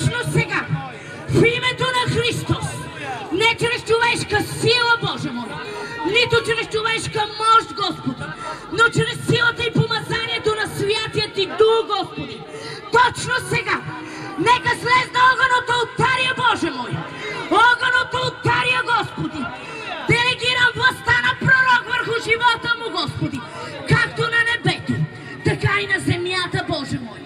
точно сега, в името на Христос, не чрез човешка сила, Боже мой, нито чрез човешка мощ, Господи, но чрез силата и помазанието на Святия Ти Дух, Господи. Точно сега, нека слезне огън от алтаря, Боже мой, огън от алтаря, Господи. Делегирам властта на пророк върху живота му, Господи, както на небето, така и на земята, Боже мой.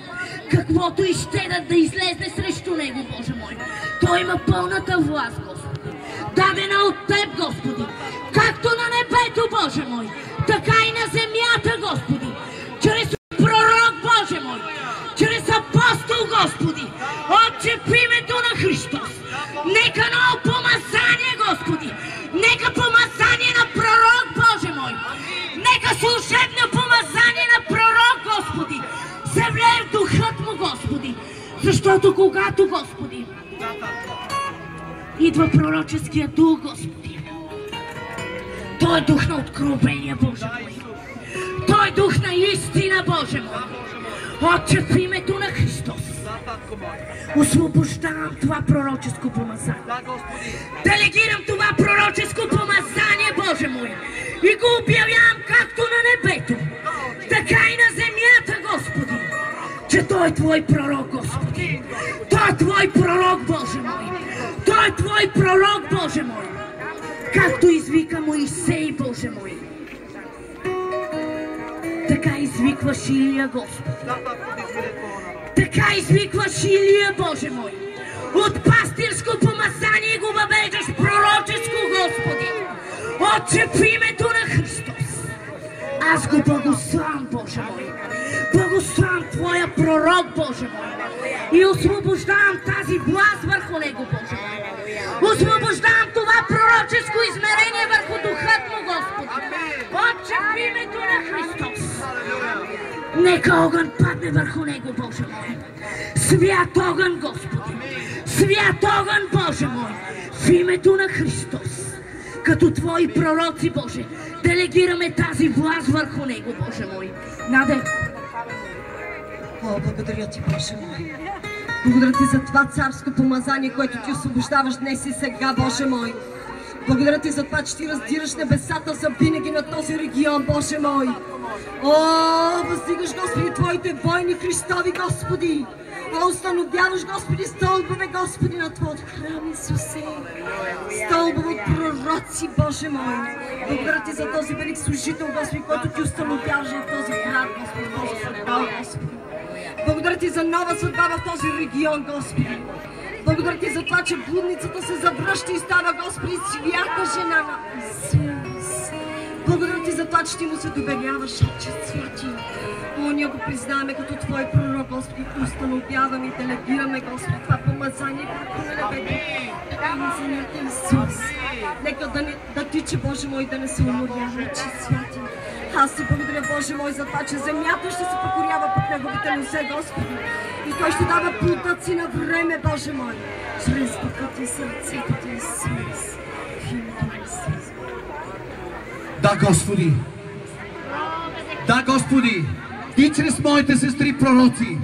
Каквото и ще да излезне срещу него, Боже мой, той има пълната власт, Господи, дадена от Теб, Господи, както на небето, Боже мой, така и на земята, Господи, чрез пророк, Боже мой, чрез апостол, Господи, Отче, в името на Христос, нека ново помазание, Господи, нека помазание на пророк, Боже мой, нека служебно помазание на пророк, Господи, се влее в духът му, Господи, защото когато, Господи, идва пророческия дух, Господи, той е дух на откровение, Боже мой, той е дух на истина, Боже мой. Отче, в името на Христос, освобождавам това пророческо помазание. Делегирам това пророческо помазание, Боже мой, и го обявявам както на небето, така и на земята, Господи, че той е Твой пророк, Господи. Той е Твой пророк, Боже мой. Той е Твой пророк, Боже мой. Както извика Моисей, Боже мой, така извикваш Илия, Господи. Така извикваш Илия, Боже мой. От пастирско помазание го въвеждаш пророческо, Господи. Отче, в името на Христос, аз го благославям, Боже мой. Благославям Твоя пророк, Боже мой. И освобождавам тази власт върху него, Боже мой. Освобождавам това пророческо измерение върху духът му, Господи. Отче, в името на Христос, нека огън падне върху него, Боже мой. Свят огън, Господи. Свят огън, Боже мой. В името на Христос, като Твои пророци, Боже, делегираме тази власт върху него, Боже мой. Наде. О, благодаря Ти, Боже мой. Благодаря Ти за това царско помазание, което Ти освобождаваш днес и сега, Боже мой. Благодаря Ти за това, че Ти раздираш небесата за винаги на този регион, Боже мой. О, въздигаш, Господи, Твоите войни Христови, Господи. О, установяваш, Господи, стълбове, Господи, на Твоят храм, Исусе. Стълбове от пророци, Боже мой. Благодаря Ти за този велик служител, Господи, който Ти установяваш в този град, Господи, Боже съдбал, Господи. Благодаря Ти за нова съдба в този регион, Господи. Благодаря Ти за това, че блудницата се завръща и става, Господи, свята жена на Исус. Благодаря Ти за това, че Ти му се доверяваш, Отче Святи. О, ние го признаваме като Твой пророк, Господи, установяваме и делегираме, Господи, това помазание, както на небето, така и на земята, Исус. Нека да тича, Боже мой, да не се уморява, Отче Святи. Аз Ти благодаря, Боже мой, за това, че земята ще се покорява под Неговите нозе, Господи. И Той ще дава плодът си на време, Боже мой, чрез духът и сърцето Ти, Исус. В името на Исус. Да, Господи! Да, Господи! Ти чрез моите сестри пророци,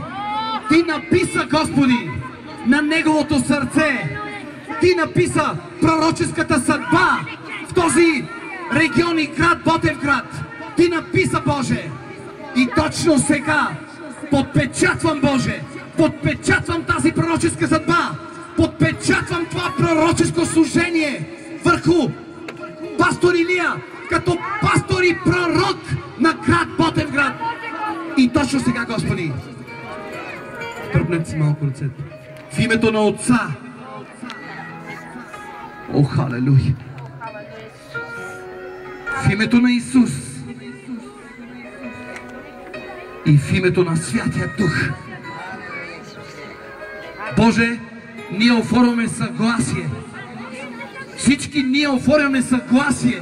Ти написа, Господи, на неговото сърце. Ти написа пророческата съдба в този регион и град, Ботевград. Ти написа, Боже. И точно сега подпечатвам, Боже, подпечатвам тази пророческа съдба, подпечатвам това пророческо служение върху пастор Илия, като пастор и пророк на град Ботевград. И точно сега, Господи, тръпнете си малко ръцете. В името на Отца. О, халелуя! В името на Исус и в името на Святия Дух. Боже, ние оформяме съгласие. Всички ние оформяме съгласие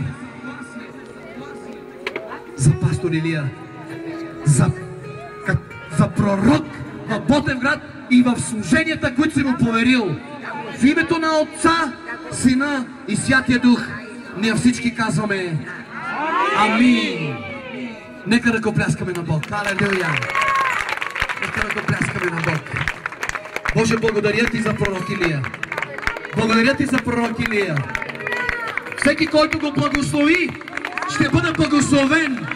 за пастор Илия, за пророк в Ботевград и в служенията, които си му поверил. В името на Отца, Сина и Святия Дух, ние всички казваме Амин. Нека да го пляскаме на Бог. Алелуя! Нека да го пляскаме на Бог. Боже, благодаря Ти за пророк Илия. Благодаря Ти за пророк Илия. Всеки, който го благослови, ще бъде благословен